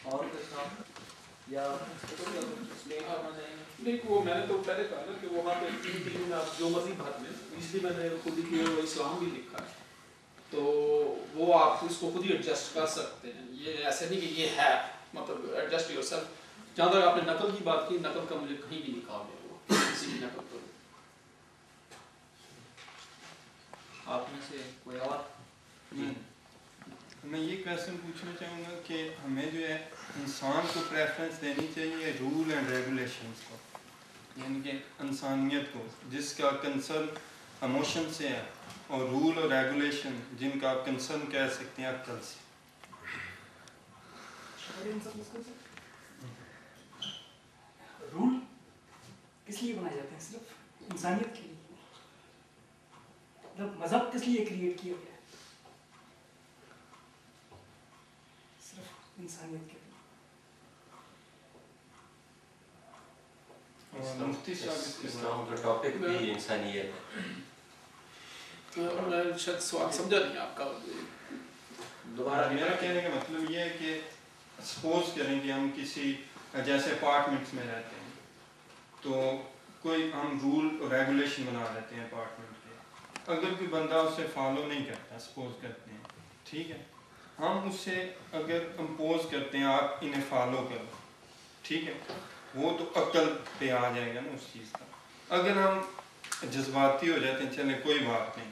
اور کوئی کام یا نہیں وہ میں نے تو پہلے کہا نا کہ وہاں پہ تین میں آپ جو مرضی بھر لیں، اس لیے میں نے خود ہی کیا وہ اسلام بھی لکھا ہے، تو وہ آپ اس کو خود ہی ایڈجسٹ کر سکتے ہیں. یہ ایسے نہیں کہ یہ ہے مطلب ایڈجسٹ یور سیلف. جہاں تک آپ نے نقل کی بات کی، نقل کا مجھے کہیں بھی نکال دیں وہ کسی کی نقل کرو. آپ میں سے کوئی اور؟ میں یہ کویشچن پوچھنا چاہوں گا کہ ہمیں جو ہے انسان کو پریفرنس دینی چاہیے رول اینڈ ریگولیشنس کو، یعنی کہ انسانیت کو جس کا کنسرن ایموشن سے ہے، اور رول اور ریگولیشن جن کا آپ کنسرن کہہ سکتے ہیں عقل سے. رول کس لیے بنائے جاتے ہیں؟ صرف انسانیت کے لیے. مطلب مذہب کس لیے کریٹ کیا گیا ہے؟ صرف انسانیت کے لیے. مفتی صاحب اسلام کا ٹاپک بھی انسانیت ہے. میں شاید سوال سمجھا نہیں آپ کا. دوبارہ میرا کہنے کا مطلب یہ ہے کہ سپوز کریں کہ ہم کسی جیسے اپارٹمنٹس میں رہتے ہیں، تو کوئی ہم رول اور ریگولیشن بنا لیتے ہیں اپارٹمنٹ کے. اگر کوئی بندہ اسے فالو نہیں کرتا، سپوز کرتے ہیں، ٹھیک ہے، ہم اس سے اگر امپوز کرتے ہیں آپ انہیں فالو کرو، ٹھیک ہے، وہ تو عقل پہ آ جائے گا نا اس چیز کا. اگر ہم جذباتی ہو جاتے ہیں، چلے کوئی بات نہیں،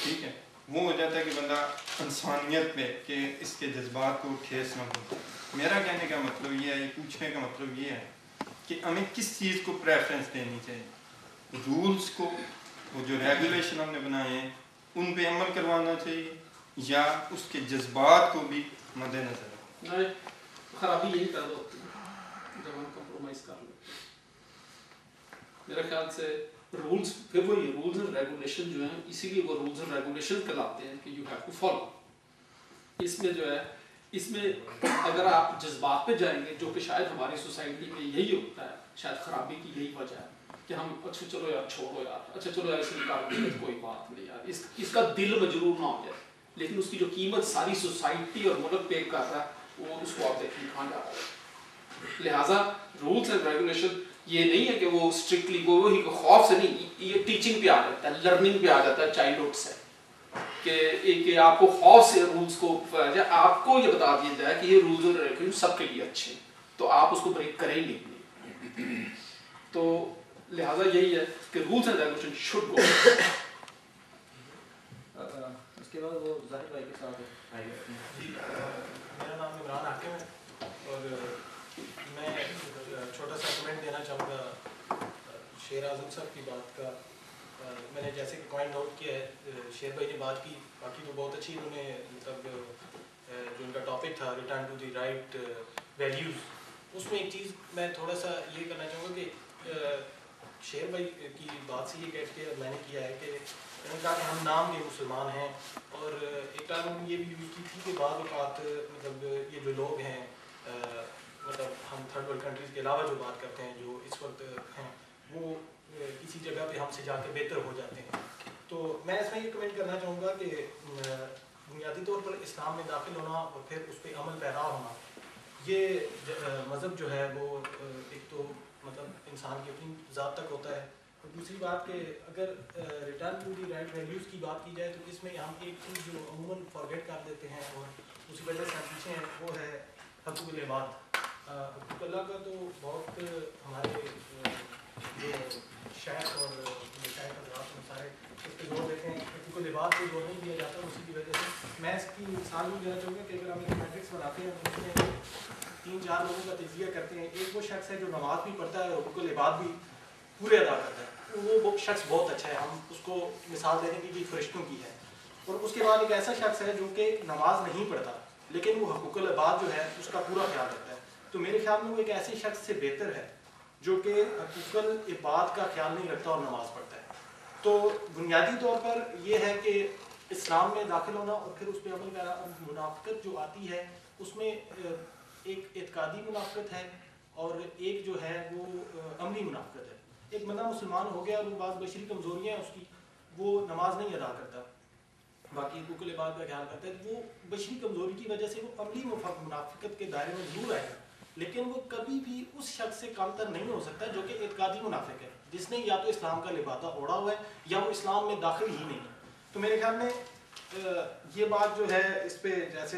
ٹھیک ہے، وہ ہو جاتا ہے کہ بندہ انسانیت پہ کہ اس کے جذبات کو ٹھیس نہ پہنچے. میرا کہنے کا مطلب یہ ہے، یہ پوچھنے کا مطلب یہ ہے کہ ہمیں کس چیز کو پریفرنس دینی چاہیے؟ رولز کو، وہ جو ریگولیشن ہم نے بنائے ہیں ان پہ عمل کروانا چاہیے، یا اس کے جذبات کو بھی مد نظر رکھنا؟ خرابی یہی پیدا ہوتی ہے جب ہم کمپرومائز کر لیتے ہیں. میرے خیال سے رولز، پھر وہی رولز اینڈ ریگولیشن جو ہیں، اسی لیے وہ رولز اینڈ ریگولیشن کہلاتے ہیں کہ یو ہیو ٹو فالو. اس میں جو ہے، اس میں اگر آپ جذبات پہ جائیں گے، جو کہ شاید ہماری سوسائٹی میں یہی ہوتا ہے، شاید خرابی کی یہی وجہ ہے کہ ہم اچھا چلو یار چھوڑو یار، اچھا چلو یار اس میں کر دیں کوئی بات نہیں یار، اس کا دل مجرور نہ ہو جائے، لیکن اس کی جو قیمت ساری سوسائٹی اور ملک پے کر رہا ہے، وہ اس کو آپ دیکھیں کہاں جا رہا ہے. لہٰذا رولس اینڈ ریگولیشن یہ نہیں ہے کہ وہ اسٹرکٹلی وہی خوف سے نہیں، یہ ٹیچنگ پہ آ جاتا ہے، لرننگ پہ آ جاتا ہے چائلڈہڈ سے، کہ آپ کو خوف سے رولس کو، آپ کو یہ بتا دیا جائے کہ یہ رولز اور ریگولیشن سب کے لیے اچھے ہیں، تو آپ اس کو بریک کریں گے نہیں. تو لہٰذا یہی ہے کہ rules and regulation should go. اس کے بعد وہ ظاہر بھائی کے ساتھ آئے گا. جی، میرا نام عمران حاکم ہے، اور میں چھوٹا سا کمنٹ دینا چاہوں گا شیر اعظم صاحب کی بات کا. میں نے جیسے کہ پوائنٹ نوٹ کیا ہے، شیر بھائی نے بات کی، باقی تو بہت اچھی انہوں نے مطلب جو ان کا ٹاپک تھا return to the right values, اس میں ایک چیز میں تھوڑا سا یہ کرنا چاہوں گا کہ شیر بھائی کی بات سے یہ کہہ کے میں نے کیا ہے کہ میں نے کہا کہ ہم نام کے مسلمان ہیں، اور ایک ٹائم یہ بھی یوز کی تھی کہ بعض اوقات مطلب یہ جو لوگ ہیں، مطلب ہم تھرڈ ورلڈ کنٹریز کے علاوہ جو بات کرتے ہیں، جو اس وقت ہیں، وہ کسی جگہ پہ ہم سے جا کے بہتر ہو جاتے ہیں. تو میں اس میں یہ کمنٹ کرنا چاہوں گا کہ بنیادی طور پر اسلام میں داخل ہونا اور پھر اس پہ عمل پیرا ہونا، یہ مذہب جو ہے وہ ایک تو مطلب انسان کی اپنی ذات تک ہوتا ہے، اور دوسری بات کہ اگر return to the right values کی بات کی جائے تو اس میں ہم ایک چیز جو عموماً فارگیٹ کر دیتے ہیں اور اسی وجہ سے ہم پیچھے ہیں، وہ ہے حقوق العباد. حقوق اللہ کا تو بہت ہمارے جو شیخ اور مشائخ حضرات سارے اس پہ زور دیتے ہیں، حقوق العباد پہ زور نہیں دیا جاتا. اسی کی وجہ سے میں اس کی مثال بھی دینا چاہوں گا کہ اگر ہم ایک میٹرکس بناتے ہیں، اس میں 3-4 لوگوں کا تجزیہ کرتے ہیں. ایک وہ شخص ہے جو نماز بھی پڑھتا ہے اور حقوق العباد بھی پورے ادا کرتا ہے، وہ شخص بہت اچھا ہے، ہم اس کو مثال دے دیں کہ یہ فرشتوں کی ہے. اور اس کے بعد ایک ایسا شخص ہے جو کہ نماز نہیں پڑھتا لیکن وہ حقوق العباد جو ہے اس کا پورا خیال رکھتا ہے. تو میرے خیال میں وہ ایک ایسے شخص سے بہتر ہے جو کہ حقوق العباد کا خیال نہیں رکھتا اور نماز پڑھتا ہے. تو بنیادی طور پر یہ ہے کہ اسلام میں داخل ہونا اور پھر اس پہ عمل کرنا. منافقت جو آتی ہے اس میں ایک اعتقادی منافقت ہے اور ایک جو ہے وہ عملی منافقت ہے. ایک بندہ مسلمان ہو گیا اور وہ بعض بشری کمزوریاں ہیں اس کی، وہ نماز نہیں ادا کرتا باقی حقوق العباد کا خیال کرتا ہے، وہ بشری کمزوری کی وجہ سے وہ عملی منافقت کے دائرے میں ضرور آئے گا، لیکن وہ کبھی بھی اس شخص سے کم تر نہیں ہو سکتا جو کہ اعتقادی منافق ہے، جس نے یا تو اسلام کا لبادہ اوڑھا ہوا ہے یا وہ اسلام میں داخل ہی نہیں ہے۔ تو میرے خیال میں یہ بات جو ہے اس پہ جیسے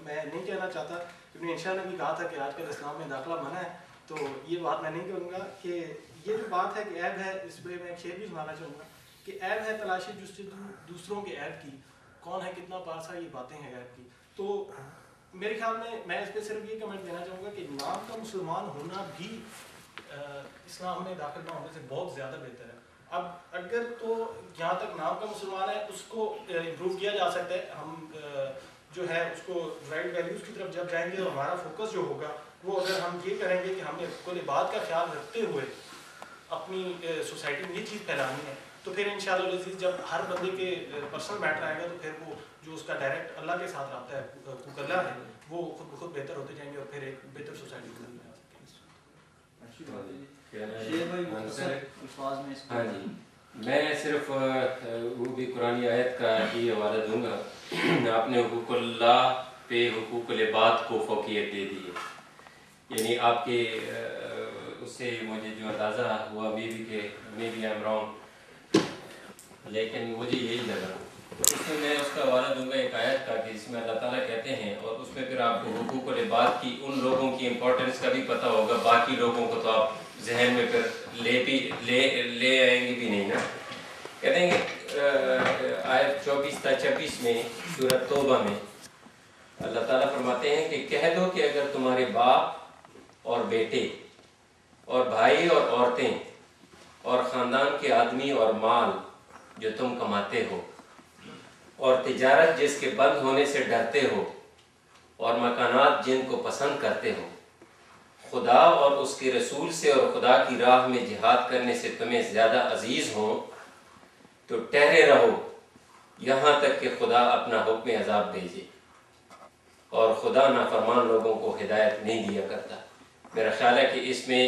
میں نہیں کہنا چاہتا، ابن انشاء نے بھی کہا تھا کہ آج کل اسلام میں داخلہ منع ہے، تو یہ بات میں نہیں کروں گا کہ یہ جو بات ہے کہ عیب ہے، اس پہ میں ایک شعر بھی سنانا چاہوں گا کہ عیب ہے تلاشی جستجو دوسروں کے عیب کی، کون ہے کتنا پارسا یہ باتیں ہیں غیب کی۔ تو میرے خیال میں اس پہ صرف یہ کمنٹ دینا چاہوں گا کہ نام کا مسلمان ہونا بھی اسلام میں داخل نہ ہونے سے بہت زیادہ بہتر ہے۔ اب اگر تو جہاں تک نام کا مسلمان ہے اس کو امپروو کیا جا سکتا ہے، ہم جو ہے اس کو رائٹ ویلیوز کی طرف جب جائیں گے تو ہمارا فوکس جو ہوگا وہ اگر ہم یہ کریں گے کہ ہم نے حقوق العباد کا خیال رکھتے ہوئے اپنی سوسائٹی میں یہ چیز پھیلانی ہے، تو پھر انشاءاللہ العزیز جب ہر بندے کے پرسنل میٹر آئے گا تو پھر وہ جو اس کا ڈائریکٹ اللہ کے ساتھ رابطہ ہے، حقوق اللہ ہے، وہ خود بخود بہتر ہوتے جائیں گے اور پھر ایک بہتر سوسائٹی کو بنا سکتے ہیں۔ ہاں جی، میں صرف وہ بھی قرآن آیت کا ہی حوالہ دوں گا۔ آپ نے حقوق اللہ پہ حقوق العباد کو فوقیت دے دی ہے، یعنی آپ کے اس سے مجھے جو اندازہ ہوا مے بی آئی رانگ، لیکن مجھے یہی لگا۔ اس میں اس کا حوالہ دوں گا ایک آیت کا کہ جس میں اللہ تعالیٰ کہتے ہیں، اور اس میں پھر آپ کو حقوق العباد کی ان لوگوں کی امپورٹنس کا بھی پتہ ہوگا، باقی لوگوں کو تو آپ ذہن میں پھر لے آئیں گے بھی نہیں نا۔ کہتے ہیں کہ آیت 24-26 میں سورۃ توبہ میں اللہ تعالیٰ فرماتے ہیں کہ کہہ دو کہ اگر تمہارے باپ اور بیٹے اور بھائی اور عورتیں اور خاندان کے آدمی اور مال جو تم کماتے ہو اور تجارت جس کے بند ہونے سے ڈرتے ہو اور مکانات جن کو پسند کرتے ہو، خدا اور اس کے رسول سے اور خدا کی راہ میں جہاد کرنے سے تمہیں زیادہ عزیز ہوں تو ٹھہرے رہو یہاں تک کہ خدا اپنا حکم عذاب بھیجے، اور خدا نافرمان لوگوں کو ہدایت نہیں دیا کرتا۔ میرا خیال ہے کہ اس میں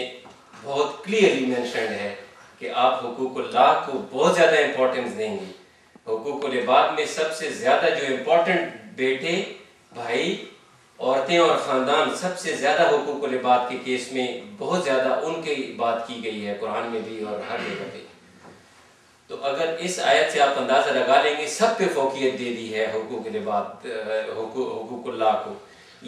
بہت کلیئرلی مینشنڈ ہے کہ آپ حقوق اللہ کو بہت زیادہ امپورٹنس دیں گے۔ حقوق العباد میں سب سے زیادہ جو امپورٹنٹ بیٹے، بھائی، عورتیں اور خاندان، سب سے زیادہ حقوق العباد کے کیس میں بہت زیادہ ان کی بات کی گئی ہے قرآن میں بھی اور ہر جگہ پہ۔ تو اگر اس آیت سے آپ اندازہ لگا لیں گے سب پہ فوقیت دے دی ہے حقوق العباد، حقوق اللہ کو۔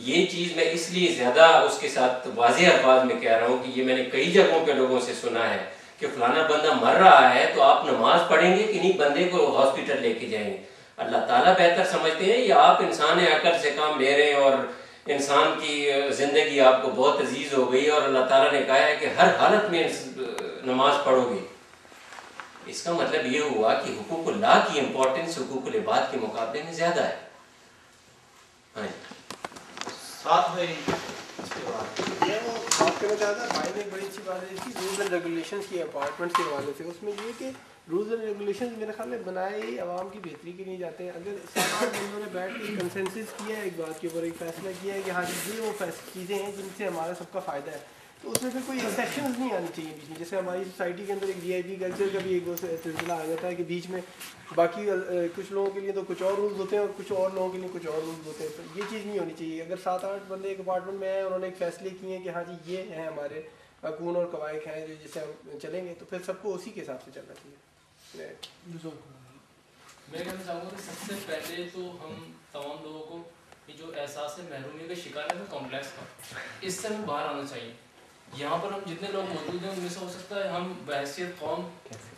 یہ چیز میں اس لیے زیادہ اس کے ساتھ واضح الفاظ میں کہہ رہا ہوں کہ یہ میں نے کئی جگہوں پہ لوگوں سے سنا ہے کہ فلانا بندہ مر رہا ہے تو آپ نماز پڑھیں گے کہ نہیں، بندے کو ہاسپٹل لے کے جائیں گے؟ اللہ تعالیٰ بہتر سمجھتے ہیں یا آپ انسان عقل سے کام لے رہے ہیں اور انسان کی زندگی آپ کو بہت عزیز ہو گئی اور اللہ تعالیٰ نے کہا ہے کہ ہر حالت میں نماز پڑھو گے؟ اس کا مطلب یہ ہوا کہ حقوق اللہ کی امپورٹنس حقوق العباد کے مقابلے میں زیادہ ہے۔ ہاں جی، ساتھ بھائی اس کے بعد یہ وہ بات کرنا چاہتا بھائی نے ایک بڑی اچھی بات ہے اس کی رولز اینڈ ریگولیشنس کی اپارٹمنٹ کے حوالے سے۔ اس میں یہ کہ رولز اینڈ ریگولیشنز میرے خیال میں بنائے ہی عوام کی بہتری کے لیے جاتے ہیں۔ اگر 7-8 بندوں نے بیٹھ کے کنسنسس کیا ہے ایک بات کے اوپر، ایک فیصلہ کیا ہے کہ ہاں یہ وہ چیزیں ہیں جن سے ہمارا سب کا فائدہ ہے، تو اس میں پھر کوئی ایکسیپشنز نہیں آنی چاہیے بیچ میں۔ جیسے ہماری سوسائٹی کے اندر ایک وی آئی پی کلچر کا بھی ایک وہ سلسلہ آ جاتا ہے کہ بیچ میں باقی کچھ لوگوں کے لیے تو کچھ اور رولز ہوتے ہیں اور کچھ اور لوگوں کے لیے کچھ اور رولز ہوتے ہیں، تو یہ چیز نہیں ہونی چاہیے۔ اگر 7-8 بندے ایک اپارٹمنٹ میں ہیں انہوں نے ایک فیصلے کیے ہیں کہ ہاں جی یہ ہیں ہمارے قانون اور قواعد ہیں جو جسے ہم چلیں گے، تو پھر سب کو اسی کے حساب سے چلنا چاہیے۔ میں کہنا چاہوں گا کہ سب سے پہلے تو ہم تمام لوگوں کو یہ جو احساس محرومی کا شکار ہے وہ کمپلیکس کا، اس سے ہمیں باہر آنا چاہیے۔ یہاں پر ہم جتنے لوگ موجود ہیں ان میں سے ہو سکتا ہے ہم بحیثیت قوم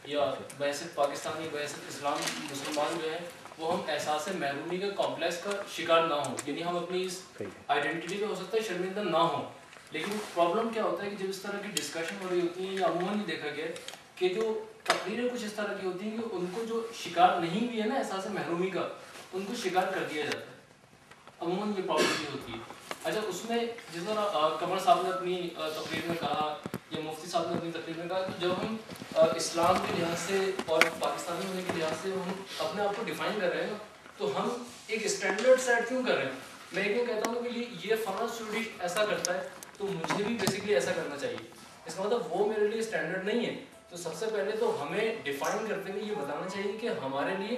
یا بحیثیت پاکستانی، بحیثیت اسلام مسلمان جو ہے وہ ہم احساس محرومی کا کمپلیکس کا شکار نہ ہوں، یعنی ہم اپنی اس آئیڈینٹی پہ ہو سکتا ہے شرمندہ نہ ہوں۔ لیکن پرابلم کیا ہوتا ہے کہ جب اس طرح کی ڈسکشن ہو رہی ہوتی ہیں یا عموماً یہ دیکھا گیا کہ جو تقریریں کچھ اس طرح کی ہوتی ہیں کہ ان کو جو شکار نہیں بھی ہے نا احساس محرومی کا، ان کو شکار کر دیا جاتا ہے، عموماً یہ پرابلم یہ ہوتی ہے۔ اچھا، اس میں جس طرح قمر صاحب نے اپنی تقریر میں کہا یا مفتی صاحب نے اپنی تقریر میں کہا کہ جب ہم اسلام کے لحاظ سے اور پاکستانی ہونے کے لحاظ سے ہم اپنے آپ کو ڈیفائن کر رہے ہیں تو ہم ایک اسٹینڈرڈ سیٹ کیوں کر رہے ہیں؟ میں کیوں کہتا ہوں کہ یہ فلاں اسٹوڈنٹ ایسا کرتا ہے تو مجھے بھی بیسکلی ایسا کرنا چاہیے، اس کا مطلب وہ میرے لیے اسٹینڈرڈ نہیں ہے۔ تو سب سے پہلے تو ہمیں ڈیفائن کرتے ہوئے یہ بتانا چاہیے کہ ہمارے لیے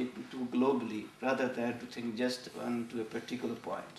it to globally rather than to think just on to a particular point?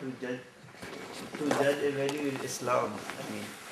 to judge a value in Islam, I mean,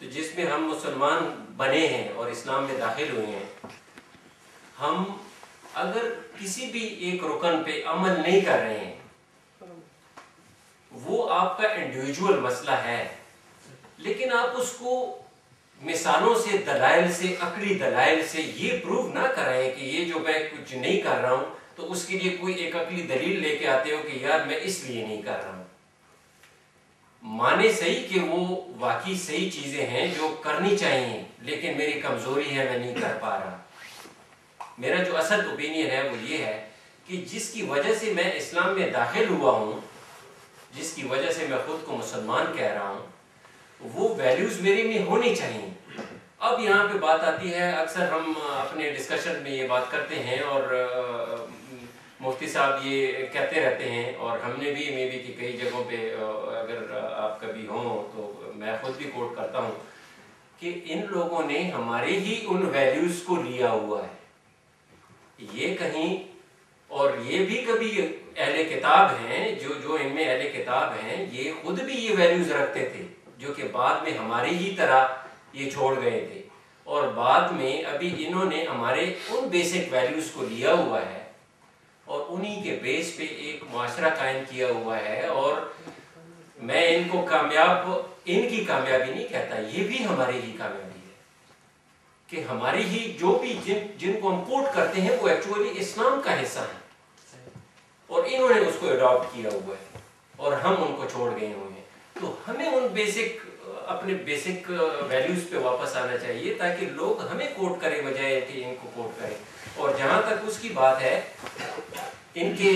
تو جس میں ہم مسلمان بنے ہیں اور اسلام میں داخل ہوئے ہیں، ہم اگر کسی بھی ایک رکن پہ عمل نہیں کر رہے ہیں، وہ آپ کا انڈیویجول مسئلہ ہے، لیکن آپ اس کو مثالوں سے، دلائل سے، عقلی دلائل سے یہ پروو نہ کرائیں کہ یہ جو میں کچھ نہیں کر رہا ہوں تو اس کے لیے کوئی ایک عقلی دلیل لے کے آتے ہو کہ یار میں اس لیے نہیں کر رہا ہوں۔ مانے صحیح کہ وہ واقعی صحیح چیزیں ہیں جو کرنی چاہیے، لیکن میری کمزوری ہے، میں نہیں کر پا رہا۔ میرا جو اصل اوپینین ہے وہ یہ ہے کہ جس کی وجہ سے میں اسلام میں داخل ہوا ہوں، جس کی وجہ سے میں خود کو مسلمان کہہ رہا ہوں، وہ ویلیوز میرے میں ہونی چاہیے۔ اب یہاں پہ بات آتی ہے، اکثر ہم اپنے ڈسکشن میں یہ بات کرتے ہیں اور مفتی صاحب یہ کہتے رہتے ہیں، اور ہم نے بھی کہ کئی جگہوں پہ اگر آپ کبھی ہوں تو میں خود بھی کوٹ کرتا ہوں کہ ان لوگوں نے ہمارے ہی ان ویلیوز کو لیا ہوا ہے۔ یہ کہیں، اور یہ بھی کبھی اہل کتاب ہیں، جو ان میں اہل کتاب ہیں، یہ خود بھی یہ ویلیوز رکھتے تھے جو کہ بعد میں ہماری ہی طرح یہ چھوڑ گئے تھے، اور بعد میں ابھی انہوں نے ہمارے ان بیسک ویلیوز کو لیا ہوا ہے اور انہی کے بیس پہ ایک معاشرہ قائم کیا ہوا ہے۔ اور میں ان کو ان کی کامیابی نہیں کہتا، یہ بھی ہماری ہی کامیابی ہے کہ ہماری ہی جو بھی جن کو ہم کوٹ کرتے ہیں وہ ایکچولی اسلام کا حصہ ہیں، اور انہوں نے اس کو اڈاپٹ کیا ہوا ہے اور ہم ان کو چھوڑ گئے ہوئے ہیں۔ تو ہمیں ان اپنے بیسک ویلیوز پہ واپس آنا چاہیے تاکہ لوگ ہمیں کوٹ کریں بجائے کہ ان کو کوٹ کریں۔ اور جہاں تک اس کی بات ہے، ان کے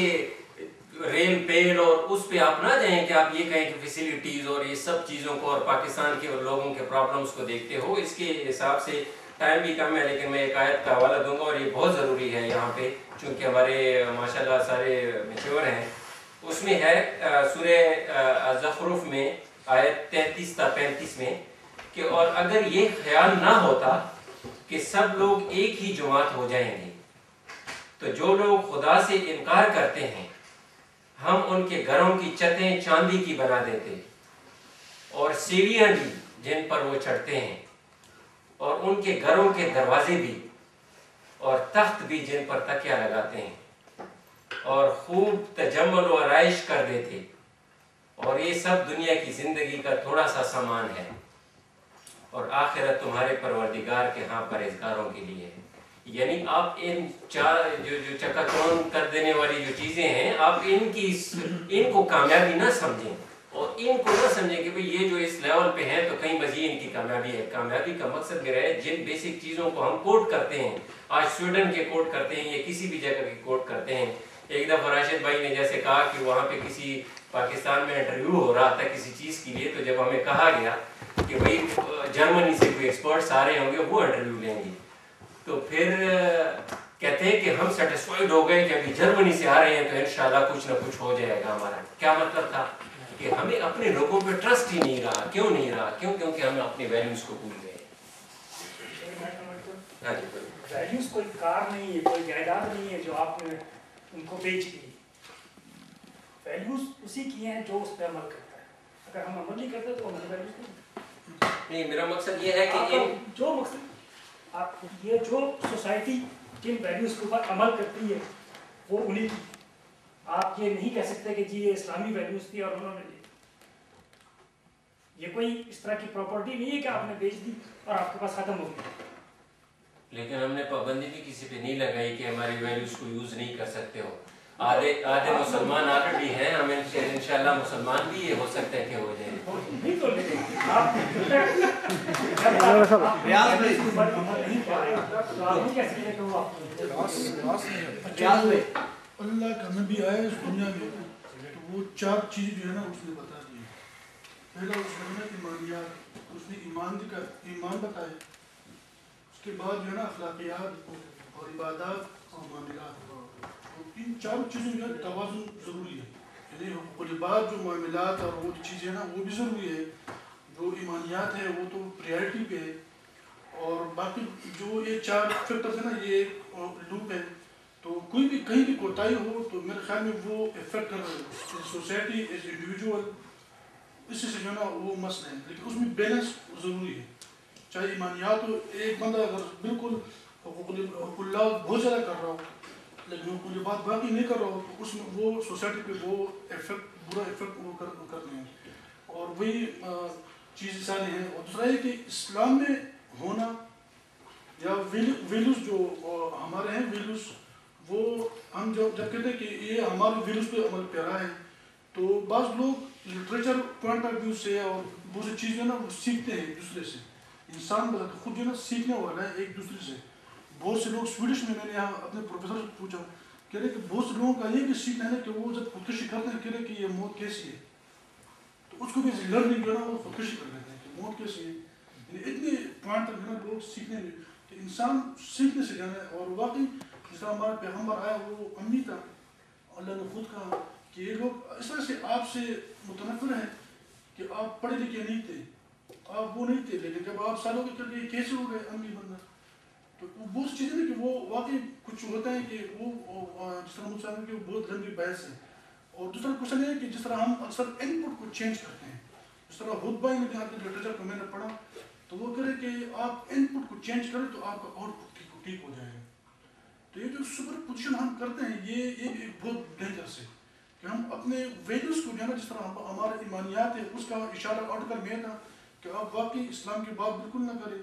ریل پیل اور اس پہ آپ نہ جائیں کہ آپ یہ کہیں کہ فیسیلیٹیز اور یہ سب چیزوں کو اور پاکستان کے اور لوگوں کے پرابلمز کو دیکھتے ہو۔ اس کے حساب سے ٹائم بھی کم ہے، لیکن میں ایک آیت کا حوالہ دوں گا اور یہ بہت ضروری ہے یہاں پہ، چونکہ ہمارے ماشاءاللہ سارے میچور ہیں۔ اس میں ہے سورہ زخرف میں آیت 33 تا 35 میں کہ اور اگر یہ خیال نہ ہوتا کہ سب لوگ ایک ہی جماعت ہو جائیں گے تو جو لوگ خدا سے انکار کرتے ہیں ہم ان کے گھروں کی چھتیں چاندی کی بنا دیتے اور سیڑھیاں بھی جن پر وہ چڑھتے ہیں اور ان کے گھروں کے دروازے بھی اور تخت بھی جن پر تکیہ لگاتے ہیں اور خوب تجمل و آرائش کر دیتے، اور یہ سب دنیا کی زندگی کا تھوڑا سا سامان ہے اور آخرت تمہارے پروردگار کے ہاں پرہیزگاروں کے لیے ہے۔ یعنی آپ ان جو چکا چون کر دینے والی جو چیزیں ہیں، آپ ان کو کامیابی نہ سمجھیں اور ان کو نہ سمجھیں کہ یہ جو اس لیول پہ ہیں تو کہیں مزید ان کی کامیابی ہے۔ کامیابی کا مقصد میرا ہے جن بیسک چیزوں کو ہم کوٹ کرتے ہیں، آج سویڈن کے کوٹ کرتے ہیں یا کسی بھی جگہ کے کوٹ کرتے ہیں۔ ایک دفعہ راشد بھائی نے جیسے کہا کہ وہاں پہ کسی پاکستان میں انٹرویو ہو رہا تھا کسی چیز کے لیے، تو جب ہمیں کہا گیا کہ بھائی جرمنی سے کوئی ایکسپرٹس آ رہے ہوں گے وہ انٹرویو لیں گے، تو پھر کہتے ہیں کہ ہم سیٹسفائیڈ ہو گئے کہ ابھی جرمنی سے آ رہے ہیں تو انشاءاللہ کچھ نہ کچھ ہو جائے گا ہمارا۔ کیا مطلب تھا کہ ہمیں اپنے لوگوں پہ ٹرسٹ ہی نہیں رہا۔ کیوں نہیں رہا؟ کیونکہ ہم اپنے ویلیوز کو بھول گئے۔ ویلیوز کوئی کار نہیں ہے، کوئی جائیداد نہیں ہے جو آپ نے ان کو بیچ دی۔ ویلیوز اسی کی ہیں جو اس پہ عمل کرتا ہے۔ اگر ہم عمل نہیں کرتے تو ہماری ویلیوز نہیں۔ میرا مقصد یہ ہے کہ جو مقصد آپ یہ جو سوسائٹی جن ویلیوز کے اوپر عمل کرتی ہے وہ انہیں کی، آپ یہ نہیں کہہ سکتے کہ جی یہ اسلامی ویلیوز تھی اور انہوں نے لی۔ یہ کوئی اس طرح کی پراپرٹی نہیں ہے کہ آپ نے بیچ دی اور آپ کے پاس ختم ہو گئی۔ لیکن ہم نے پابندی بھی کسی پہ نہیں لگائی کہ ہماری ویلیوز کو یوز نہیں کر سکتے ہو۔ آدھے مسلمان آلریڈی ہیں، ہم انشاءاللہ مسلمان بھی یہ ہو سکتا ہے کہ ہو جائیں۔ اللہ کا نبی آئے اس دنیا میں تو وہ 4 چیز جو ہے نا اس نے بتا دی۔ پہلا اس نے ایمانیات، اس نے ایمان بتائے، اس کے بعد جو ہے نا اخلاقیات اور عبادات اور معاملات۔ ان 4 چیزوں میں توازن ضروری ہے، یعنی حقوق العباد جو معاملات اور وہ چیزیں ہیں نا وہ بھی ضروری ہے، جو ایمانیات ہے وہ تو پریارٹی پہ ہے، اور باقی جو یہ 4 فیکٹرز ہیں نا یہ ایک لوپ ہے، تو کوئی بھی کہیں بھی کوتاہی ہو تو میرے خیال میں وہ افیکٹ کر سوسائٹی ایز انڈیویجول اسی سے جو ہے نا وہ مسئلہ ہے، لیکن اس میں بیلنس ضروری ہے. چاہے ایمانیات ہو، ایک بندہ اگر بالکل حقوق اللہ بہت زیادہ کر رہا ہو لیکن حقوق بات باقی نہیں کر رہا ہو تو اس میں وہ سوسائٹی پہ وہ ایفیکٹ برا ایفیکٹ وہ کرتے ہیں. اور وہی چیز ساری ہیں. اور دوسرا یہ کہ اسلام میں ہونا یا ویلیوز جو ہمارے ہیں ویلیوز، وہ ہم جب کہتے ہیں کہ یہ ہمارے ویلیوز پہ عمل پیرا ہے تو بعض لوگ لٹریچر پوائنٹ آف ویو سے اور بہت سی چیزیں نا وہ سیکھتے ہیں ایک دوسرے سے. انسان خود جو ہے نا سیکھنے والا ہے ایک دوسرے سے. بہت سے لوگ سویڈش میں نے یہاں اپنے پروفیسر سے پوچھا، کہہ رہے کہ بہت سے لوگوں کا یہ بھی سیکھنا ہے کہ وہ جب خودکشی کرتے ہیں کہہ رہے کہ یہ موت کیسی ہے تو اس کو بھی لرننگ جو ہے نا وہ خودکشی کر لیتے ہیں کہ موت کیسی ہے. یعنی اتنے پوائنٹ تک جو ہے نا لوگ سیکھنے میں کہ انسان سیکھنے سے جانا ہے. اور واقعی جس طرح ہمارا پیغمبر آیا وہ امی تھا، اللہ نے خود کہا کہ یہ لوگ اس طرح سے آپ سے متنفر ہیں کہ آپ پڑھے لکھے نہیں تھے، آپ وہ نہیں تھے، لیکن جب آپ سالوں کے چل گئے کیسے ہو گئے امی بننا. تو وہ بہت چیزیں نا کہ وہ واقعی کچھ ہوتا ہے کہ وہ جس طرح مجھ سے کہ وہ بہت لمبی بحث ہے. اور دوسرا کوشچن ہے کہ جس طرح ہم اکثر ان پٹ کو چینج کرتے ہیں، جس طرح خطبہ میں آپ کے لٹریچر کو میں نے پڑھا تو وہ کرے کہ آپ ان پٹ کو چینج کریں تو آپ کا آؤٹ پٹ ٹھیک ہو جائے گا. تو یہ جو سپر پوزیشن ہم کرتے ہیں یہ بھی ایک بہت ڈینجرس ہے کہ ہم اپنے ویلیوز کو جو ہے نا جس طرح ہمارے ایمانیات ہے اس کا اشارہ آرٹیکل میں تھا کہ آپ واقعی اسلام کی بات بالکل نہ کریں،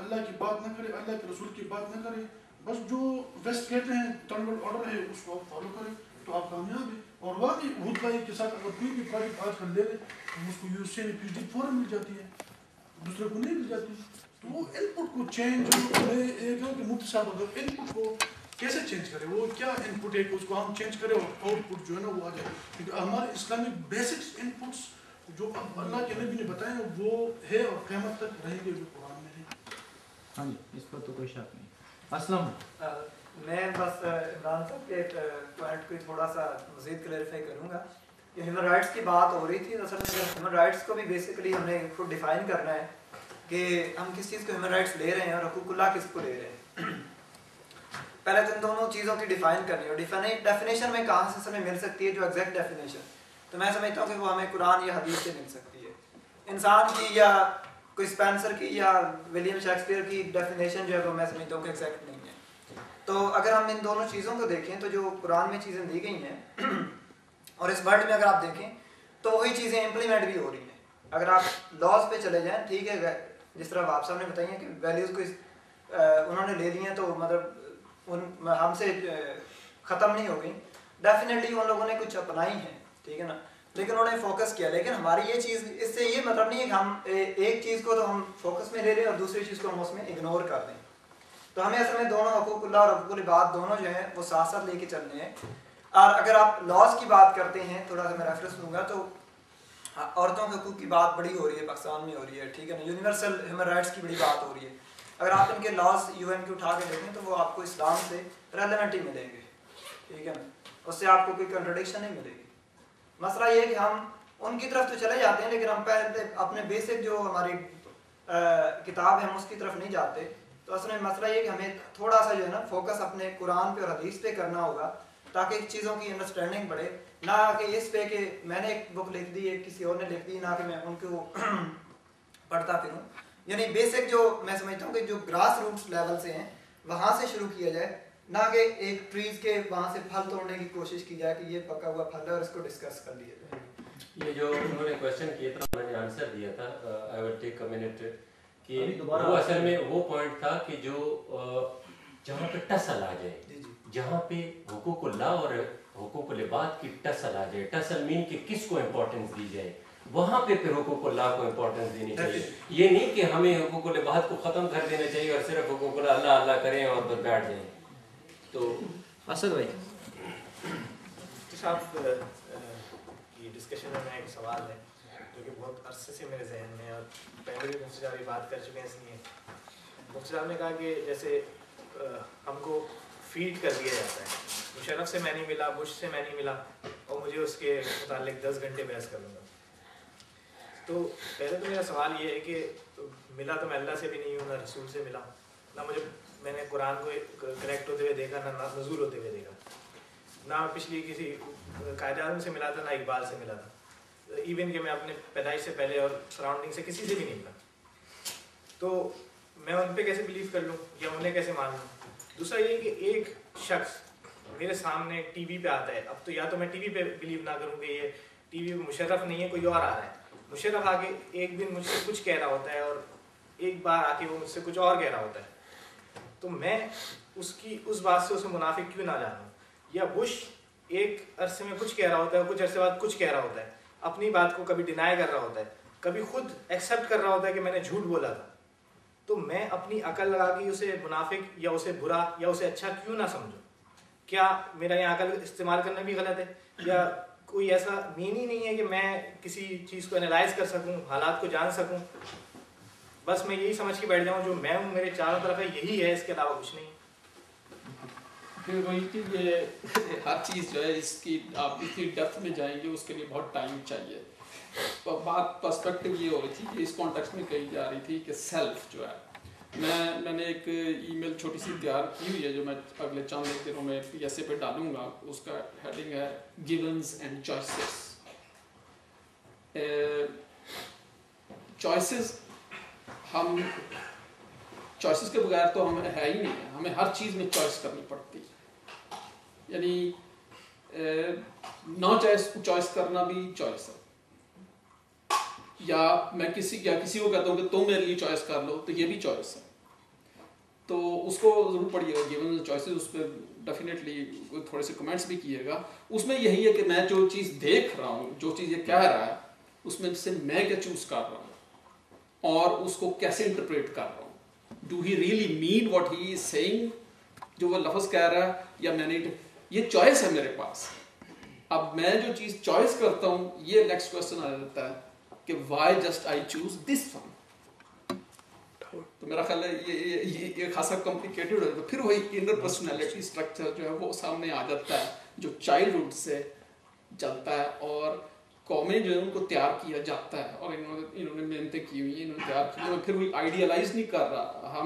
اللہ کی بات نہ کریں، اللہ کے رسول کی بات نہ کریں، بس جو ویسٹ کہتے ہیں تھرڈ ورلڈ آرڈر ہے اس کو آپ فالو کریں تو آپ کامیاب ہیں. اور واقعی خود کے ساتھ اگر کوئی بھی پروجیکٹ آج کل لے لیں تو اس کو یو ایس اے میں پی ایچ ڈی فوراً مل جاتی ہے، دوسرے کو نہیں مل جاتی. تو وہ ان پٹ کو چینج ایک ہے کہ مفتی صاحب اگر ان پٹ کو کیسے چینج کرے، وہ کیا ان پٹ ہے کہ اس کو ہم چینج کریں اور آؤٹ پٹ جو ہے نا وہ آ جائے. کیونکہ ہمارے اسلامک بیسکس ان پٹس جو اللہ کے نبی نے بتائے ہیں وہ ہے اور قیامت تک رہیں گے جو قرآن میں ہے. ہاں جی اس پر تو کوئی شک نہیں. اسلم میں بس عمران صاحب کے پوائنٹ کو تھوڑا سا مزید کلیریفائی کروں گا کہ ہیومن رائٹس کی بات ہو رہی تھی. اصل میں ہیومن رائٹس کو بھی بیسیکلی ہم نے خود ڈیفائن کرنا ہے کہ ہم کس چیز کو ہیومن رائٹس لے رہے ہیں اور حقوق اللہ کس کو لے رہے ہیں. پہلے تو ان دونوں چیزوں کی ڈیفائن کرنی ہے. اور ڈیفینیشن میں کہاں سے ہمیں مل سکتی ہے جو ایگزیکٹ ڈیفینیشن، تو میں سمجھتا ہوں کہ وہ ہمیں قرآن یا حدیث سے مل سکتی ہے. انسان کی یا کوئی اسپینسر کی یا ولیم شیکسپیئر کی ڈیفینیشن جو ہے وہ میں سمجھتا ہوں کہ ایگزیکٹ نہیں ہے. تو اگر ہم ان دونوں چیزوں کو دیکھیں تو جو قرآن میں چیزیں دی گئی ہیں اور اس ورڈ میں اگر آپ دیکھیں تو وہی چیزیں امپلیمنٹ بھی ہو رہی ہیں. اگر آپ لاز پہ چلے جائیں ٹھیک ہے، جس طرح آپ صاحب نے بتائی ہیں کہ ویلیوز کو انہوں نے لے لی ہیں تو مطلب ہم سے ختم نہیں ہو گئی. ڈیفینیٹلی ان لوگوں نے کچھ اپنائی ہیں ٹھیک ہے نا، لیکن انہوں نے فوکس کیا. لیکن ہماری یہ چیز اس سے یہ مطلب نہیں ہے کہ ہم ایک چیز کو تو ہم فوکس میں لے لیں اور دوسری چیز کو ہم اس میں اگنور کر دیں. تو ہمیں اصل میں دونوں حقوق اللہ اور حقوق العباد دونوں جو ہیں وہ ساتھ ساتھ لے کے چلنے ہیں. اور اگر آپ لاز کی بات کرتے ہیں تھوڑا سا میں ریفرنس لوں گا تو عورتوں کے حقوق کی بات بڑی ہو رہی ہے، پاکستان میں ہو رہی ہے ٹھیک ہے نا، یونیورسل ہیومن رائٹس کی بڑی بات ہو رہی ہے. اگر آپ ان کے لاز یو این کے اٹھا کے دیکھیں تو وہ آپ کو اسلام سے ریلیونٹ ہی ملیں گے ٹھیک ہے نا، اس سے آپ کو کوئی کنٹرڈکشن نہیں ملے گی. مسئلہ یہ ہے کہ ہم ان کی طرف تو چلے جاتے ہیں لیکن ہم پہلے اپنے بیسک جو ہماری کتاب ہے ہم اس کی طرف نہیں جاتے. تو اصل میں مسئلہ یہ کہ ہمیں تھوڑا سا جو ہے نا فوکس اپنے قرآن پہ اور حدیث پہ کرنا ہوگا تاکہ چیزوں کی انڈرسٹینڈنگ بڑھے، نہ کہ اس پہ کہ میں نے ایک بک لکھ دی ہے کسی اور نے لکھ دی، نہ کہ میں ان کو پڑھتا پھروں. یعنی بیسک جو میں سمجھتا ہوں کہ جو گراس روٹس لیول سے ہیں وہاں سے شروع کیا جائے، نہ کہ ایک ٹریز کے وہاں سے پھل توڑنے کی کوشش کی جائے کہ یہ پکا ہوا پھل ہے اور اس کو ڈسکس کر لیا جائے. یہ جو انہوں نے کویشچن کیا تھا میں نے آنسر دیا تھا. آئی ول ٹیک اے منٹ کہ وہ اصل میں وہ پوائنٹ تھا کہ جو جہاں پہ ٹسل آ جائے، جہاں پہ حقوق اللہ اور حقوق العباد کی ٹسل آ جائے، ٹسل مین کہ کس کو امپورٹنس دی جائے، وہاں پہ پھر حقوق اللہ کو امپورٹنس دینی چاہیے. یہ نہیں کہ ہمیں حقوق العباد کو ختم کر دینا چاہیے اور صرف حقوق اللہ اللہ کریں اور پھر بیٹھ جائیں. تو اسد بھائی صاحب یہ ڈسکشن میں ایک سوال ہے جو کہ بہت عرصے سے میرے ذہن میں، اور پہلے بھی مفتی صاحب بات کر چکے ہیں اس لیے. مفتی صاحب نے کہا کہ جیسے ہم کو فیڈ کر دیا جاتا ہے، مشرف سے میں نہیں ملا، بش سے میں نہیں ملا اور مجھے اس کے متعلق 10 گھنٹے بحث کر لوں گا. تو پہلے تو میرا سوال یہ ہے کہ ملا تو میں اللہ سے بھی نہیں ہوں، نہ رسول سے ملا، نہ مجھے میں نے قرآن کو کریکٹ ہوتے ہوئے دیکھا، نہ نزول ہوتے ہوئے دیکھا، نہ پچھلی کسی قائد اعظم سے ملا تھا، نہ اقبال سے ملا تھا، ایون کہ میں اپنے پیدائش سے پہلے اور سراؤنڈنگ سے کسی سے بھی نہیں ملا، تو میں ان پہ کیسے بلیو کر لوں یا انہیں کیسے مان لوں؟ دوسرا یہ کہ ایک شخص میرے سامنے ٹی وی پہ آتا ہے، اب تو یا تو میں ٹی وی پہ بلیو نہ کروں کہ یہ ٹی وی مشرف نہیں ہے، کوئی اور آ رہا ہے. مشرف آ کے ایک دن مجھ سے کچھ کہہ رہا ہوتا ہے اور ایک بار آ کے وہ مجھ سے کچھ اور کہہ رہا ہوتا ہے، تو میں اس بات سے اسے منافق کیوں نہ جانوں؟ یا بش ایک عرصے میں کچھ کہہ رہا ہوتا ہے، کچھ عرصے بعد کچھ کہہ رہا ہوتا ہے، اپنی بات کو کبھی ڈینائی کر رہا ہوتا ہے، کبھی خود ایکسیپٹ کر رہا ہوتا ہے کہ میں نے جھوٹ بولا تھا. تو میں اپنی عقل لگا کے اسے منافق یا اسے برا یا اسے اچھا کیوں نہ سمجھوں؟ کیا میرا یہاں عقل استعمال کرنا بھی غلط ہے؟ یا کوئی ایسا مین ہی نہیں ہے کہ میں کسی چیز کو انالائز کر سکوں، حالات کو جان سکوں؟ بس میں یہی سمجھ کے بیٹھ جاؤں جو میں ہوں میرے چاروں طرف ہے یہی ہے، اس کے علاوہ کچھ نہیں. پھر وہی کہ یہ ہر چیز جو ہے اس کی آپ اتنی ڈیپتھ میں جائیں گے اس کے لیے بہت ٹائم چاہیے. بات پرسپیکٹو یہ ہو رہی تھی کہ اس کانٹیکسٹ میں کہی جا رہی تھی کہ سیلف جو ہے، میں نے ایک ای میل چھوٹی سی تیار کی ہوئی ہے جو میں اگلے چند ایک دنوں میں پی ایس اے پہ ڈالوں گا. اس کا ہیڈنگ ہے گیونز اینڈ چوائسیز. چوائسیز، ہم چوائسیز کے بغیر تو ہم ہے ہی نہیں، ہمیں ہر چیز میں چوائس کرنی پڑتی. یعنی نو چوائس کرنا بھی چوائس ہے. یا میں کسی کو کہتا ہوں کہ تم میرے لیے چوائس کر لو تو یہ بھی چوائس ہے. تو اس کو ضرور پڑھیے گا گیون اینڈ چوائسیز، اس پہ ڈیفینیٹلی تھوڑے سے کمنٹس بھی کیے گا. اس میں یہی ہے کہ میں جو چیز دیکھ رہا ہوں، جو چیز یہ کہہ رہا ہے، اس میں سے میں کیا چوز کر رہا ہوں اور اس کو کیسے انٹرپریٹ کر رہا ہوں. Do he really mean what he is saying, جو وہ لفظ کہہ رہا ہے، یا میں نے یہ چوائس ہے میرے پاس. اب میں جو چیز چوائس کرتا ہوں، یہ نیکسٹ کوشچن آ جاتا ہے کہ why just I choose this one. تو میرا خیال ہے یہ خاصا کمپلیکیٹڈ ہے. پھر وہی انر پرسنالٹی اسٹرکچر جو ہے وہ سامنے آ جاتا ہے جو چائلڈہڈ سے چلتا ہے، اور قومیں جو ہے ان کو تیار کیا جاتا ہے، اور انہوں نے محنتیں کی ہوئی ہیں، انہوں نے تیار کی. پھر وہی آئیڈیالائز نہیں کر رہا.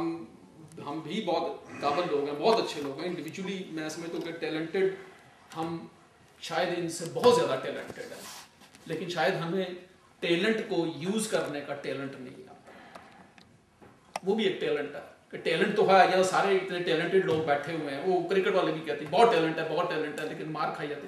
ہم بھی بہت قابل لوگ ہیں، بہت اچھے لوگ ہیں انڈیویجولی. میں سمجھتا ہوں کہ ٹیلنٹڈ ہم شاید ان سے بہت زیادہ ٹیلنٹڈ ہیں، لیکن شاید ہمیں ٹیلنٹ کو یوز کرنے کا ٹیلنٹ نہیں آتا. وہ بھی ایک ٹیلنٹ ہے کہ ٹیلنٹ تو ہے. یہاں سارے اتنے ٹیلنٹڈ لوگ بیٹھے ہوئے ہیں، وہ کرکٹ والے بھی کہتے ہیں بہت ٹیلنٹ ہے لیکن مار کھائی جاتے.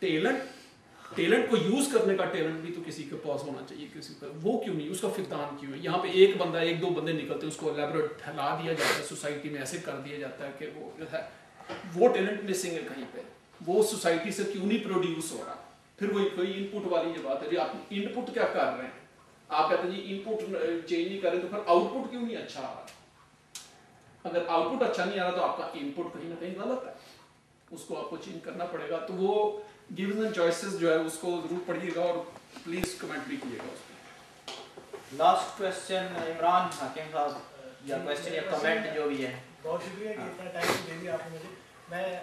ٹیلنٹ کو یوز کرنے کا ٹیلنٹ بھی تو کسی کے پاس ہونا چاہیے. کسی کا وہ کیوں نہیں، اس کا فقدان کیوں ہے؟ یہاں پہ ایک بندہ، ایک دو بندے نکلتے ہیں، اس کو الیبوریٹ پھیلا دیا جاتا ہے، سوسائٹی میں ایسے کر دیا جاتا ہے کہ وہ جو ہے وہ ٹیلنٹ مسنگ ہے کہیں پہ. وہ سوسائٹی سے کیوں نہیں پروڈیوس ہو رہا؟ پھر وہی کوئی ان پٹ والی یہ بات ہے. جی آپ ان پٹ کیا کر رہے ہیں؟ آپ کہتے ہیں جی ان پٹ چینج نہیں کر رہے، تو پھر آؤٹ پٹ کیوں نہیں اچھا آ رہا؟ اگر آؤٹ پٹ اچھا نہیں آ رہا تو آپ کا ان پٹ کہیں نہ کہیں غلط ہے، اس کو آپ کو چینج کرنا پڑے گا. تو وہ گیونز اینڈ چوائسیز جو ہے اس کو ضرور پڑھیے گا اور پلیز کمنٹ بھی کیے گا اس پہ. لاسٹ کوشچن عمران حاکم صاحب، یا کوشچن یا کمنٹ جو بھی ہے. بہت شکریہ کہ اتنا ٹائم دے دیا آپ نے مجھے. میں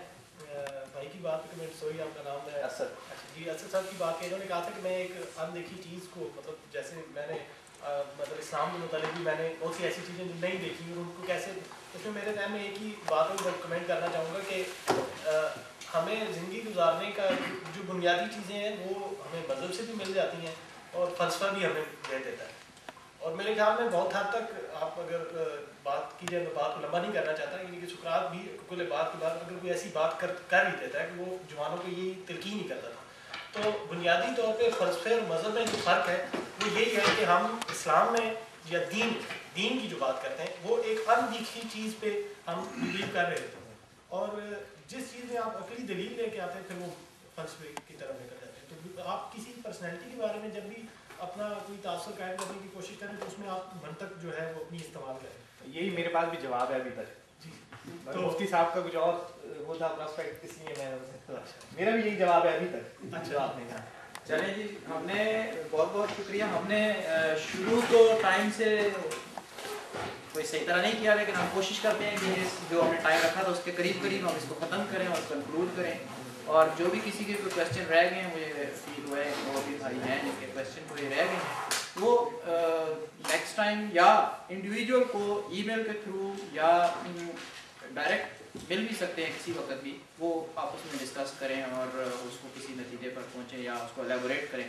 بھائی کی بات پہ کمنٹ، سوری آپ کا نام ہے اسد جی، اسد صاحب کی بات کی. انہوں نے کہا تھا کہ میں ایک اندیکھی چیز کو، مطلب جیسے میں نے مطلب اسلام کے متعلق بھی میں نے بہت سی ایسی چیزیں نہیں دیکھی اور ان کو کیسے، اس میں میرے ذہن میں ایک ہی بات ہے کمنٹ کرنا چاہوں گا کہ ہمیں زندگی گزارنے کا جو بنیادی چیزیں ہیں وہ ہمیں مذہب سے بھی مل جاتی ہیں اور فلسفہ بھی ہمیں دے دیتا ہے. اور میرے خیال میں بہت حد تک آپ اگر بات کیجیے، میں بات کو لمبا نہیں کرنا چاہتا، یعنی کہ سقراط بھی کل بات کے بعد اگر کوئی ایسی بات کر ہی دیتا ہے کہ وہ جوانوں کو یہ تلقین ہی کرتا تھا. تو بنیادی طور پہ فلسفے اور مذہب میں جو فرق ہے وہ یہی ہے کہ ہم اسلام میں یا دین کی جو بات کرتے ہیں وہ ایک اندیکھی چیز پہ ہم بلیو کر رہے ہوتے ہیں، اور جس چیز میں آپ عقلی دلیل لے کے آتے ہیں پھر وہ فلسفے کی طرف لے کر جاتے ہیں. تو آپ کسی پرسنالٹی کے بارے میں جب بھی اپنا کوئی تاثر قائم کرنے کی کوشش کریں تو اس میں آپ منطق جو ہے وہ اپنی استعمال کریں. یہی میرے پاس بھی جواب ہے ابھی تک. جی، تو مفتی صاحب کا کچھ اور وہ تھا پراسپیکٹ، اس لیے میں میرا بھی یہی جواب ہے ابھی تک. اچھا، آپ نے کہا چلیں جی، ہم نے بہت بہت شکریہ. ہم نے شروع تو ٹائم سے کوئی صحیح طرح نہیں کیا، لیکن ہم کوشش کرتے ہیں کہ جو ہم نے ٹائم رکھا تھا اس کے قریب ہم اس کو ختم کریں اور کنکلوڈ کریں. اور جو بھی کسی کے کوئی کویشچن رہ گئے ہیں، مجھے فیل ہوا ہے کہ وہ بھی بھائی ہیں جن کے کویشچن کوئی رہ گئے ہیں، وہ نیکسٹ ٹائم یا انڈیویجول کو ای میل کے تھرو یا ڈائریکٹ مل بھی سکتے ہیں کسی وقت بھی، وہ آپس میں ڈسکس کریں اور اس کو کسی نتیجے پر پہنچیں یا اس کو الیبوریٹ کریں.